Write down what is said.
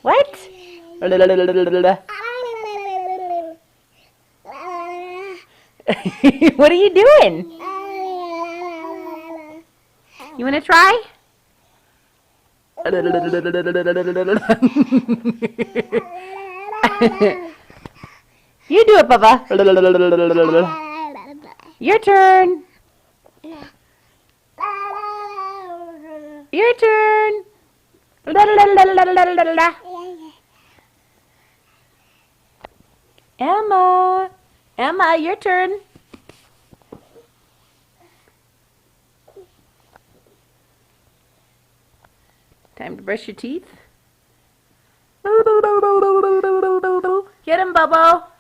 What? What are you doing? You want to try? You do it, Bubba. Your turn. Your turn. Emma. Emma, your turn. Time to brush your teeth. Get him, Bubba.